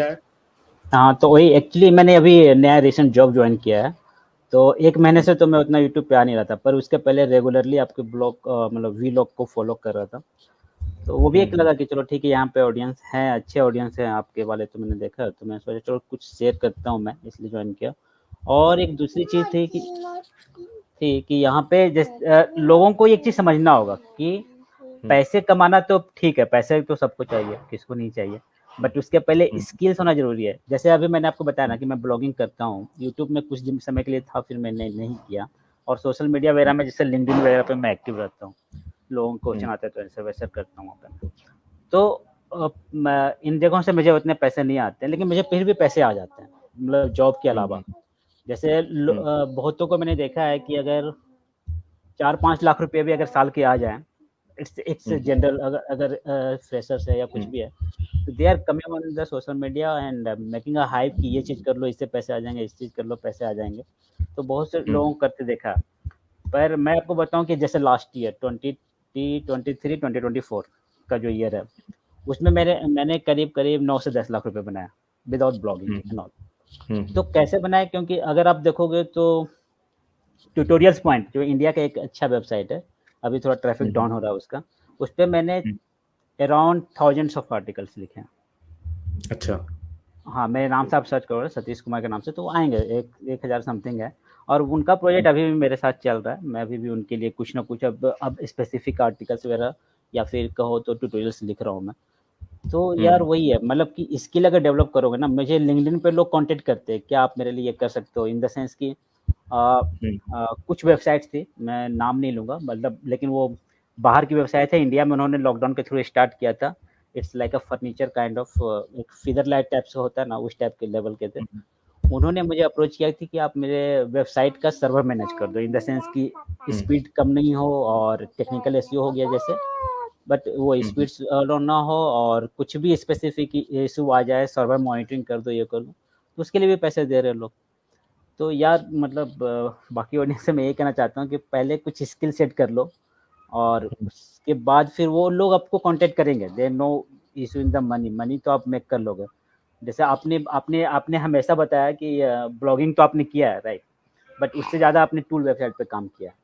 है? हाँ, तो वही एक्चुअली मैंने अभी नया रिसेंट जॉब ज्वाइन किया है, तो 1 महीने से तो मैं उतना यूट्यूब पे आ नहीं रहा था, पर उसके पहले रेगुलरली आपके ब्लॉग मतलब वीलॉग को फ़ॉलो कर रहा था। तो वो भी एक लगा कि चलो ठीक है, यहाँ पे ऑडियंस है, अच्छे ऑडियंस हैं आपके वाले, तो मैंने देखा, तो मैंने सोचा चलो कुछ शेयर करता हूँ मैं, इसलिए ज्वाइन किया। और एक दूसरी चीज़ थी कि यहाँ पे लोगों को एक चीज़ समझना होगा कि पैसे कमाना तो ठीक है, पैसे तो सबको चाहिए, किसको नहीं चाहिए, बट उसके पहले स्किल्स होना ज़रूरी है। जैसे अभी मैंने आपको बताया ना कि मैं ब्लॉगिंग करता हूँ, यूट्यूब में कुछ दिन समय के लिए था, फिर मैंने नहीं किया, और सोशल मीडिया वगैरह में जैसे लिंक्डइन वगैरह पे मैं एक्टिव रहता हूँ, लोगों को क्वेश्चन आते हैं तो ऐसे-वैसे करता हूँ वहाँ पे। तो मैं इन जगहों से मुझे उतने पैसे नहीं आते हैं, लेकिन मुझे फिर भी पैसे आ जाते हैं, मतलब जॉब के अलावा। जैसे बहुतों को मैंने देखा है कि अगर 4-5 लाख रुपए भी अगर साल के आ जाएँ, इट्स इट्स जनरल, अगर फ्रेशर्स है या कुछ भी है, तो they are coming on the social media and making a hype कि ये चीज़ कर लो, इससे पैसे आ जाएँगे, इस चीज़ कर लो, पैसे आ जाएँगे। तो बहुत से लोगों को करते देखा है। पर मैं आपको बताऊँ कि जैसे लास्ट ईयर 2023-2024 का जो ईयर है, उसमें मैंने करीब-करीब 9 से 10 लाख रुपए बनाया, विदाउट ब्लॉगिंग एंड ऑल। तो कैसे बनाए? क्योंकि अगर आप देखोगे तो ट्यूटोरियल्स पॉइंट जो इंडिया का एक अच्छा वेबसाइट है, अभी थोड़ा ट्रैफिक डाउन हो रहा है उसका, उस पे मैंने अराउंड थाउजेंड्स ऑफ आर्टिकल्स लिखे हैं। अच्छा। हाँ, मेरे नाम से आप सर्च करोगे सतीश कुमार के नाम से, तो वो आएँगे, 1000 समथिंग है, और उनका प्रोजेक्ट अभी भी मेरे साथ चल रहा है। मैं अभी भी उनके लिए कुछ ना कुछ अब स्पेसिफिक आर्टिकल्स वगैरह या फिर कहो तो ट्यूटोरियल्स लिख रहा हूँ मैं। तो यार वही है, मतलब कि स्किल अगर डेवलप करोगे ना, मुझे लिंक्डइन पे लोग कॉन्टैक्ट करते हैं, क्या आप मेरे लिए ये कर सकते हो? इन द सेंस कि कुछ वेबसाइट्स थी, मैं नाम नहीं लूँगा, मतलब लेकिन वो बाहर की वेबसाइट है, इंडिया में उन्होंने लॉकडाउन के थ्रू स्टार्ट किया था। It's like a furniture kind of, एक फिगर लाइट टाइप से होता है ना, उस टाइप के लेवल के थे। उन्होंने मुझे अप्रोच किया थी कि आप मेरे वेबसाइट का सर्वर मैनेज कर दो, इन द सेंस कि स्पीड कम नहीं हो और टेक्निकल एसईओ हो गया जैसे, बट वो स्पीड स्लो ना हो और कुछ भी स्पेसिफिक इशू आ जाए, सर्वर मॉनिटरिंग कर दो, ये कर दो, तो उसके लिए भी पैसे दे रहे हैं लोग। तो यार मतलब बाकी ऑडियंस से मैं ये कहना चाहता हूँ कि पहले कुछ स्किल सेट कर लो, और उसके बाद फिर वो लोग आपको कांटेक्ट करेंगे, they know issue in the money, money तो आप मेक कर लोगे। जैसे आपने आपने आपने हमेशा बताया कि ब्लॉगिंग तो आपने किया है, राइट, बट उससे ज़्यादा आपने टूल वेबसाइट पे काम किया है,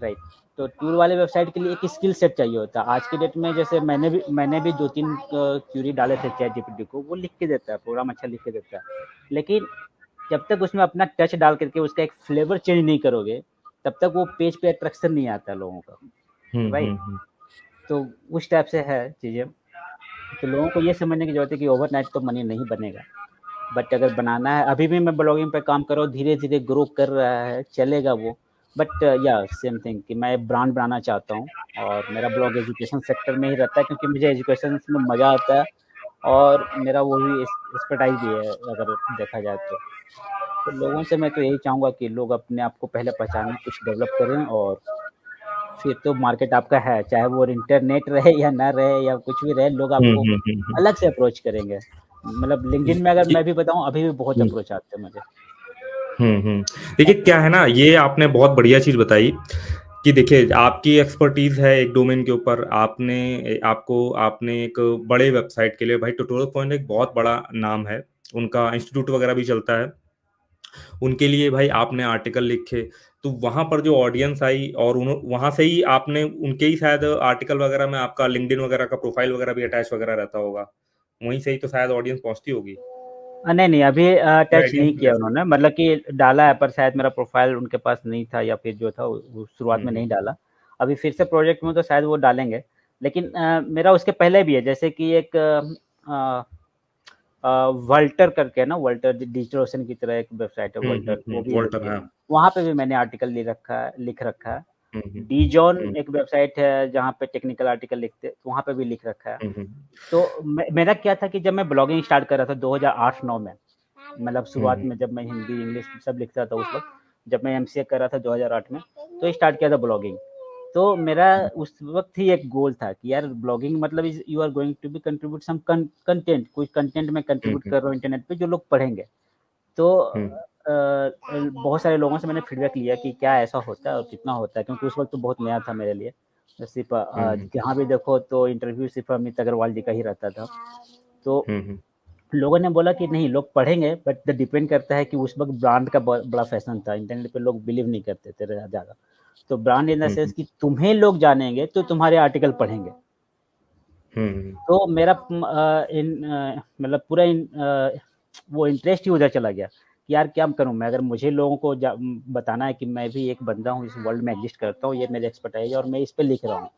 राइट। तो टूल वाले वेबसाइट के लिए एक स्किल सेट चाहिए होता है आज की डेट में। जैसे मैंने भी 2-3 क्यूरी डाले थे चैट जीपीटी को, वो लिख के देता है, प्रोग्राम अच्छा लिख के देता है, लेकिन जब तक उसमें अपना टच डाल करके उसका एक फ्लेवर चेंज नहीं करोगे, तब तक वो पेज पे अट्रैक्शन नहीं आता है लोगों का, राइट। तो उस टाइप से है चीज़ें। तो लोगों को ये समझने की ज़रूरत है कि ओवरनाइट तो मनी नहीं बनेगा, बट अगर बनाना है, अभी भी मैं ब्लॉगिंग पे काम कर रहा हूँ, धीरे-धीरे ग्रो कर रहा है, चलेगा वो। बट या सेम थिंग कि मैं ब्रांड बनाना चाहता हूँ, और मेरा ब्लॉग एजुकेशन सेक्टर में ही रहता है, क्योंकि मुझे एजुकेशन में मज़ा आता है, और मेरा वो भी एक्सपर्टाइज़ भी है अगर देखा जाए तो। तो लोगों से मैं तो यही चाहूँगा कि लोग अपने आप को पहले पहचानें, कुछ डेवलप करें, और फिर तो मार्केट आपका है, चाहे वो इंटरनेट रहे या ना रहे या कुछ भी रहे, लोग आपको अलग से अप्रोच करेंगे। मतलब लिंक्डइन में अगर ये मैं भी बताऊँ, अभी भी बहुत अप्रोच आते हैं मुझे। देखिए क्या है ना, ये आपने बहुत बढ़िया चीज बताई कि देखिए आपकी एक्सपर्टीज है एक डोमेन के ऊपर, आपने एक बड़े वेबसाइट के लिए, भाई ट्यूटोरियल पॉइंट एक बहुत बड़ा नाम है, उनका इंस्टीट्यूट वगैरह भी चलता है, उनके लिए भाई आपने आर्टिकल लिखे, तो वहां पर जो ऑडियंस आई, और वहां से ही आपने उनके ही शायद आर्टिकल वगैरह में आपका लिंक्डइन वगैरह का प्रोफाइल वगैरह भी अटैच वगैरह रहता होगा, वहीं से ही तो शायद ऑडियंस पहुंचती होगी। नहीं, अभी टच नहीं आइडिया किया उन्होंने, मतलब कि डाला है, पर शायद मेरा प्रोफाइल उनके पास नहीं था, या फिर जो था वो शुरुआत में नहीं डाला। अभी फिर से प्रोजेक्ट में तो शायद वो डालेंगे, लेकिन मेरा उसके पहले भी है, जैसे कि एक वल्टर करके ना, वल्टर डिजिटल ओशन की तरह एक वेबसाइट है वल्टर, वो भी है वॉल्टर, उसकी। हाँ। वहाँ पे भी मैंने आर्टिकल लिख रखा है। डीजॉन एक वेबसाइट है जहाँ पे टेक्निकल आर्टिकल लिखते हैं, तो वहाँ पे भी लिख रखा है। तो मेरा क्या था कि जब मैं ब्लॉगिंग स्टार्ट कर रहा था 2008-9 में, मतलब शुरुआत में जब मैं हिंदी इंग्लिश सब लिखता था उस वक्त, जब मैं एमसीए कर रहा था 2008 में, तो स्टार्ट किया था ब्लॉगिंग। तो मेरा उस वक्त ही एक गोल था कि यार ब्लॉगिंग मतलब is you are going to be contribute some content, कुछ कंटेंट में कंट्रीब्यूट कर रहा हूँ इंटरनेट पे जो लोग पढ़ेंगे। तो बहुत सारे लोगों से मैंने फीडबैक लिया कि क्या ऐसा होता है और कितना होता है, क्योंकि उस वक्त तो बहुत नया था मेरे लिए। सिर्फ जहाँ भी देखो तो इंटरव्यू सिर्फ अमित अग्रवाल जी का ही रहता था। तो लोगों ने बोला कि नहीं लोग पढ़ेंगे, बट डिपेंड करता है कि उस वक़्त ब्रांड का बड़ा फ़ैशन था, इंटरनेट पे लोग बिलीव नहीं करते थे ज़्यादा। तो brand in the hmm, sense hmm. कि तुम्हें लोग जानेंगे तो तुम्हारे आर्टिकल पढ़ेंगे। हुँ, तो मेरा मतलब पूरा वो इंटरेस्ट ही उधर चला गया कि यार क्या करूँ मैं? अगर मुझे लोगों को बताना है कि मैं भी एक बंदा हूँ, इस वर्ल्ड में एग्ज़िस्ट करता हूँ, ये मेरी एक्सपर्टाइज़ है और मैं इस पे लिख रहा हूँ।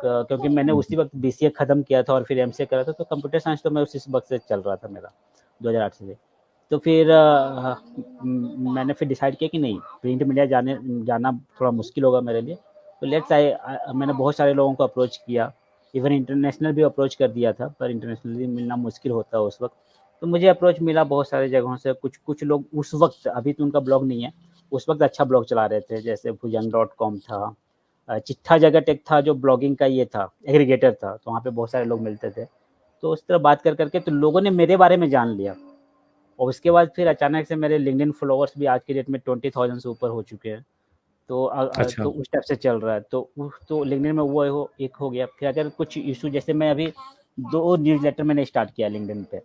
क्योंकि मैंने हुँ, उसी वक़्त बीसीए खत्म किया था और फिर एमसीए करा था, तो कंप्यूटर साइंस तो मैं उसी वक़्त से चल रहा था मेरा, 2008 से। तो फिर मैंने फिर डिसाइड किया कि नहीं, प्रिंट मीडिया जाना थोड़ा मुश्किल होगा मेरे लिए। तो मैंने बहुत सारे लोगों को अप्रोच किया, इवन इंटरनेशनल भी अप्रोच कर दिया था, पर इंटरनेशनली मिलना मुश्किल होता है उस वक़्त। तो मुझे अप्रोच मिला बहुत सारी जगहों से, कुछ लोग उस वक़्त, अभी तो उनका ब्लॉग नहीं है, उस वक़्त अच्छा ब्लॉग चला रहे थे, जैसे भुजंग डॉट कॉम था, चिट्ठा जगह टेक था जो ब्लॉगिंग का ये था, एग्रीगेटर था, तो वहाँ पे बहुत सारे लोग मिलते थे। तो उस तरह बात कर के तो लोगों ने मेरे बारे में जान लिया और उसके बाद फिर अचानक से मेरे लिंक्डइन फॉलोवर्स भी आज की डेट में 20,000 से ऊपर हो चुके हैं। अच्छा। तो उस टाइप से चल रहा है। तो लिंक्डइन में वो एक हो गया। फिर अगर कुछ इश्यू, जैसे मैं अभी 2 न्यूज़लेटर मैंने स्टार्ट किया लिंक्डइन पे।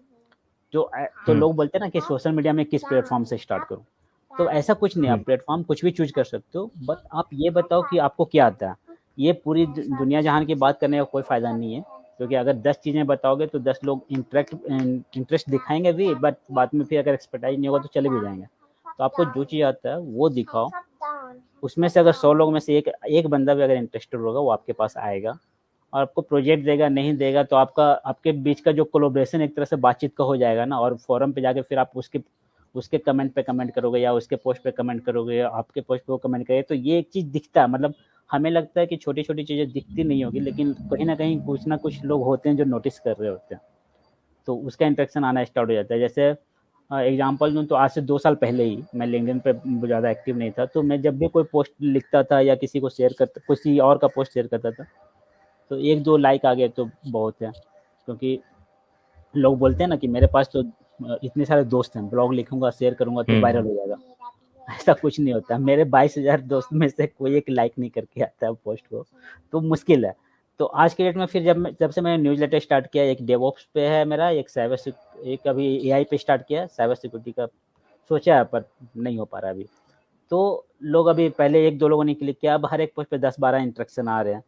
तो हुँ, लोग बोलते हैं ना कि सोशल मीडिया में किस प्लेटफ़ॉर्म से स्टार्ट करूँ? तो ऐसा कुछ नहीं है, हुँ, आप प्लेटफ़ॉर्म कुछ भी चूज़ कर सकते हो, बट आप ये बताओ कि आपको क्या आता है? ये पूरी द दुनिया जहान की बात करने का कोई फ़ायदा नहीं है, क्योंकि अगर 10 चीज़ें बताओगे तो 10 लोग इंटरेस्ट दिखाएँगे भी, बट बाद में फिर अगर एक्सपर्टाइज़ नहीं होगा तो चले भी जाएँगे। तो आपको जो चीज़ आता है वो दिखाओ, उसमें से अगर 100 लोगों में से एक एक बंदा भी अगर इंटरेस्टेड होगा वो आपके पास आएगा और आपको प्रोजेक्ट देगा, नहीं देगा तो आपके बीच का जो कोलैबोरेशन एक तरह से बातचीत का हो जाएगा ना, और फोरम पे जाके फिर आप उसके उसके कमेंट पे कमेंट करोगे या उसके पोस्ट पे कमेंट करोगे या आपके पोस्ट पे वो कमेंट करेगा, तो ये एक चीज़ दिखता है। मतलब हमें लगता है कि छोटी-छोटी चीज़ें दिखती नहीं होगी, लेकिन कहीं न कहीं कुछ ना कुछ लोग होते हैं जो नोटिस कर रहे होते हैं। तो उसका इंटरेक्शन आना स्टार्ट हो जाता है। जैसे एग्ज़ाम्पल दूँ तो आज से 2 साल पहले ही मैं लिंक्डइन पे ज़्यादा एक्टिव नहीं था, तो मैं जब भी कोई पोस्ट लिखता था या किसी और का पोस्ट शेयर करता था, तो 1-2 लाइक आ गए तो बहुत है। क्योंकि लोग बोलते हैं ना कि मेरे पास तो इतने सारे दोस्त हैं, ब्लॉग लिखूँगा, शेयर करूँगा तो हुँ, वायरल हो जाएगा। ऐसा कुछ नहीं होता। मेरे 22,000 दोस्त में से कोई एक लाइक नहीं करके आता है पोस्ट को, तो मुश्किल है। तो आज के डेट में फिर जब से मैंने न्यूज़लेटर स्टार्ट किया, एक डेवऑप्स पे है मेरा, एक अभी एआई पे स्टार्ट किया है, साइबर सिक्योरिटी का सोचा है पर नहीं हो पा रहा है अभी। तो लोग अभी पहले 1-2 लोगों ने क्लिक किया, अब हर एक पोस्ट पे 10-12 इंटरेक्शन आ रहे हैं।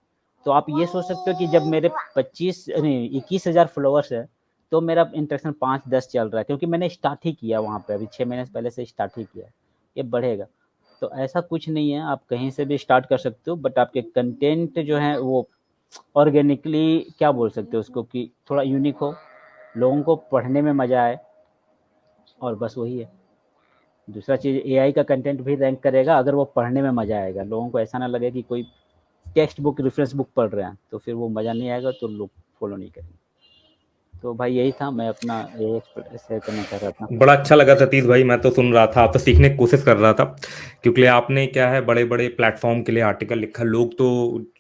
तो आप ये सोच सकते हो कि जब मेरे 25 नहीं 21,000 फॉलोवर्स हैं, तो मेरा इंटरेक्शन 5-10 चल रहा है, क्योंकि मैंने स्टार्ट ही किया वहाँ पे, अभी 6 महीने से पहले से स्टार्ट ही किया है। ये बढ़ेगा। तो ऐसा कुछ नहीं है, आप कहीं से भी स्टार्ट कर सकते हो, बट आपके कंटेंट जो हैं वो ऑर्गेनिकली, क्या बोल सकते हो उसको, कि थोड़ा यूनिक हो, लोगों को पढ़ने में मज़ा आए, और बस वही है। दूसरा चीज़, एआई का कंटेंट भी रैंक करेगा अगर वो पढ़ने में मज़ा आएगा। लोगों को ऐसा ना लगे कि कोई टेक्स्ट बुक, रेफरेंस बुक पढ़ रहे हैं, तो फिर वो मज़ा नहीं आएगा, तो लोग फॉलो नहीं करेंगे। तो भाई यही था, मैं अपना यही शेयर करना चाह रहा था। बड़ा अच्छा लगा सतीश भाई, मैं तो सुन रहा था, आपसे सीखने की कोशिश कर रहा था, क्योंकि आपने क्या है बड़े-बड़े प्लेटफ़ॉर्म के लिए आर्टिकल लिखा। लोग तो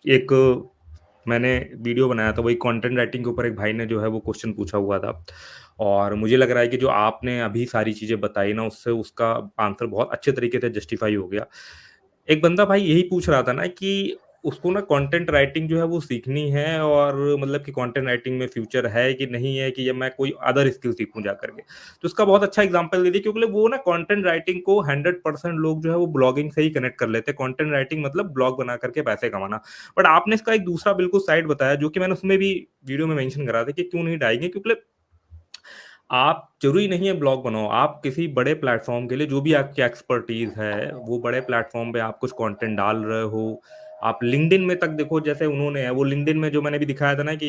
एक मैंने वीडियो बनाया था, वही कंटेंट राइटिंग के ऊपर एक भाई ने जो है वो क्वेश्चन पूछा हुआ था, और मुझे लग रहा है कि जो आपने अभी सारी चीज़ें बताई ना, उससे उसका आंसर बहुत अच्छे तरीके से जस्टिफ़ाई हो गया। एक बंदा भाई यही पूछ रहा था ना कि उसको ना कंटेंट राइटिंग जो है वो सीखनी है, और मतलब कि कंटेंट राइटिंग में फ्यूचर है कि नहीं है, कि या मैं कोई अदर स्किल सीखूं जा करके। तो उसका बहुत अच्छा एग्जांपल दे दिया, क्योंकि वो ना कंटेंट राइटिंग को 100% लोग जो है वो ब्लॉगिंग से ही कनेक्ट कर लेते हैं। कंटेंट राइटिंग मतलब ब्लॉग बना करके पैसे कमाना। बट आपने इसका एक दूसरा बिल्कुल साइड बताया, जो कि मैंने उसमें भी वीडियो में मेंशन करा था कि क्यों नहीं डालेंगे, क्योंकि आप ज़रूरी नहीं है ब्लॉग बनाओ, आप किसी बड़े प्लेटफ़ॉर्म के लिए जो भी आपकी एक्सपर्टीज़ है, वो बड़े प्लेटफ़ॉर्म पे आप कुछ कंटेंट डाल रहे हो। आप लिंक्डइन में तक देखो, जैसे उन्होंने है, वो लिंक्डइन में जो मैंने भी दिखाया था ना कि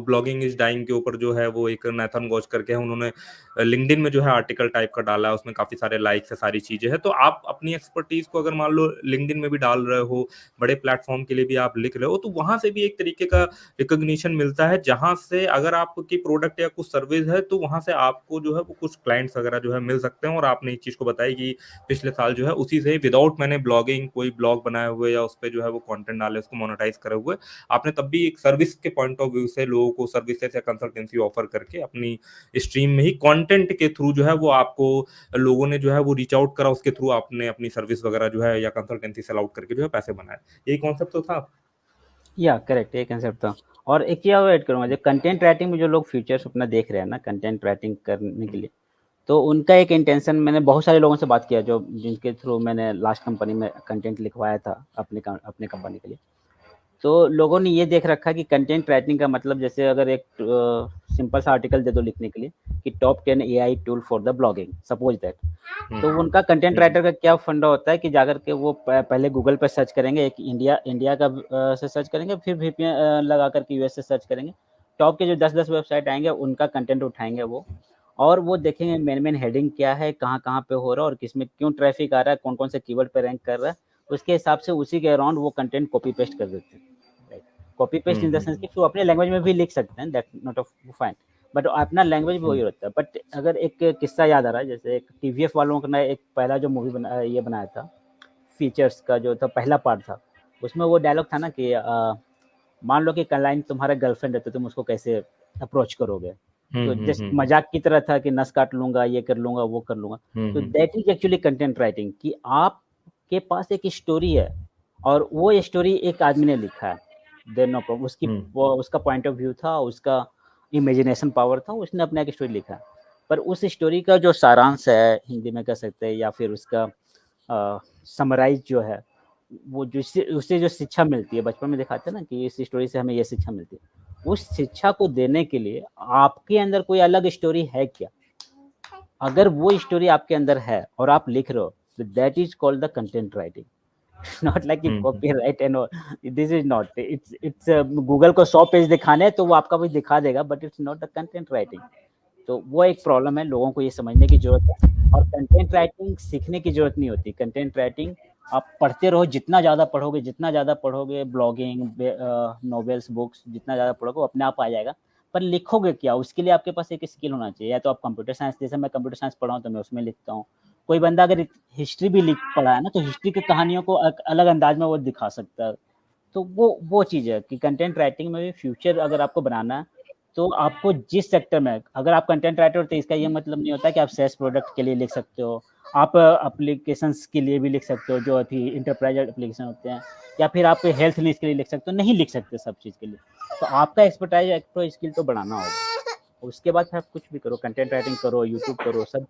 ब्लॉगिंग इज़ डाइंग के ऊपर जो है वो एक नाथन गॉच करके है, उन्होंने लिंक्डइन में जो है आर्टिकल टाइप का डाला है, उसमें काफ़ी सारे लाइक्स है, सारी चीज़ें हैं। तो आप अपनी एक्सपर्टीज़ को अगर मान लो लिंक्डइन में भी डाल रहे हो, बड़े प्लेटफ़ॉर्म के लिए भी आप लिख रहे हो, तो वहाँ से भी एक तरीके का रिकॉग्निशन मिलता है, जहाँ से अगर आपकी प्रोडक्ट या कुछ सर्विस है, तो वहाँ से आपको जो है वो कुछ क्लाइंट्स वगैरह जो है मिल सकते हैं। और आपने इस चीज़ को बताई कि पिछले साल जो है उसी से विदाउट मैंने ब्लॉगिंग कोई ब्लॉग बनाए हुए या उस पे जो है वो कंटेंट डाले, उसको मोनेटाइज़ करे हुए, आपने तब भी एक सर्विस के पॉइंट ऑफ व्यू से लोगों को सर्विसेज़ या कंसल्टेंसी ऑफर करके अपनी स्ट्रीम में ही कंटेंट के थ्रू जो है वो आपको लोगों ने जो है वो रीच आउट करा, उसके थ्रू आपने अपनी सर्विस वगैरह जो है या कंसल्टेंसी सेल आउट करके जो है पैसे बनाए। यही कॉन्सेप्ट तो था? या करेक्ट, ये कंसेप्ट था। और एक चीज़ और ऐड करूँगा, जो कंटेंट राइटिंग में जो लोग फ्यूचर्स अपना देख रहे हैं ना कंटेंट राइटिंग करने के हुँ, लिए, तो उनका एक इंटेंशन, मैंने बहुत सारे लोगों से बात किया जो जिनके थ्रू मैंने लास्ट कंपनी में कंटेंट लिखवाया था अपने कंपनी के लिए। तो लोगों ने ये देख रखा है कि कंटेंट राइटिंग का मतलब, जैसे अगर एक सिंपल सा आर्टिकल दे दो लिखने के लिए कि top 10 AI tool for the blogging, suppose that. Hmm, तो उनका कंटेंट हुँ, हुँ, राइटर का क्या फंडा होता है कि जाकर के वो पहले गूगल पे सर्च करेंगे, एक इंडिया इंडिया का से सर्च करेंगे, फिर वीपीएन लगा करके यूएस से सर्च करेंगे। टॉप के जो 10-10 वेबसाइट आएँगे उनका कंटेंट उठाएँगे वो, और वो देखेंगे मेन हेडिंग क्या है, कहाँ-कहाँ पे हो रहा है और किसमें क्यों ट्रैफिक आ रहा है, कौन-कौन से कीवर्ड पे रैंक कर रहा है। उसके हिसाब से उसी के अराउंड वो कंटेंट कॉपी पेस्ट कर देते हैं। Right. Copy paste hmm, in the hmm, sense कि हुँ, वो अपने लैंग्वेज में भी लिख सकते हैं, that not a fine, but अपना लैंग्वेज भी हुँ, वही होता है। बट अगर एक किस्सा याद आ रहा है, जैसे एक टीवीएफ वालों का एक पहला जो मूवी ये बनाया था, फीचर्स का जो था पहला पार्ट था, उसमें वो डायलॉग था ना कि मान लो कि क्लाइंट तुम्हारा गर्लफ्रेंड है तो तुम उसको कैसे अप्रोच करोगे? हुँ, तो हुँ, जस्ट हुँ, हुँ, मज़ाक की तरह था कि नस काट लूँगा, ये कर लूँगा, वो कर लूँगा। हुँ, तो hmm, that is actually content writing, कि आपके पास एक स्टोरी है और वो स्टोरी एक आदमी ने लिखा है। देन नो प्रॉब्लम, उसकी हुँ, वो उसका पॉइंट ऑफ व्यू था, उसका इमेजिनेशन पावर था, उसने अपना एक स्टोरी लिखा। पर उस स्टोरी का जो सारांश है, हिंदी में कह सकते हैं, या फिर उसका समराइज़ जो है, वो जो इससे उससे जो शिक्षा मिलती है, बचपन में दिखाते हैं ना कि इस स्टोरी से हमें ये शिक्षा मिलती है। उस शिक्षा को देने के लिए आपके अंदर कोई अलग स्टोरी है क्या? अगर वो स्टोरी आपके अंदर है और आप लिख रहे हो, तो that is called the content writing. Not like कि hmm, hmm, copyright and all, this is not, it's Google को 100 पेज दिखाने हैं, तो वो आपका भी दिखा देगा, but it's not the content writing. तो वो एक प्रॉब्लम है, लोगों को ये समझने की ज़रूरत है। और कंटेंट राइटिंग सीखने की ज़रूरत नहीं होती। कंटेंट राइटिंग आप पढ़ते रहो, जितना ज़्यादा पढ़ोगे ब्लॉगिंग, नॉवेल्स, बुक्स जितना ज़्यादा पढ़ोगे वो अपने आप आ जाएगा। पर लिखोगे क्या? उसके लिए आपके पास एक स्किल होना चाहिए। या तो आप कंप्यूटर साइंस, जैसे मैं कंप्यूटर साइंस पढ़ा हूँ तो मैं उसमें लिखता हूँ। कोई बंदा अगर हिस्ट्री भी लिख पढ़ा है ना, तो हिस्ट्री की कहानियों को अलग अंदाज में वो दिखा सकता है। तो वो चीज़ है कि कंटेंट राइटिंग में भी फ्यूचर अगर आपको बनाना है, तो आपको जिस सेक्टर में, अगर आप कंटेंट राइटर हो तो इसका ये मतलब नहीं होता कि आप सेल्स प्रोडक्ट के लिए लिख सकते हो। आप एप्लीकेशंस के लिए भी लिख सकते हो, जो अभी एंटरप्राइज़ एप्लीकेशन होते हैं, या फिर आप हेल्थ नीड्स के लिए लिख सकते हो, नहीं लिख सकते सब चीज़ के लिए। तो आपका एक्सपर्टाइज़, स्किल तो बढ़ाना होगा। उसके बाद फिर आप कुछ भी करो, कंटेंट राइटिंग करो, यूट्यूब करो, सब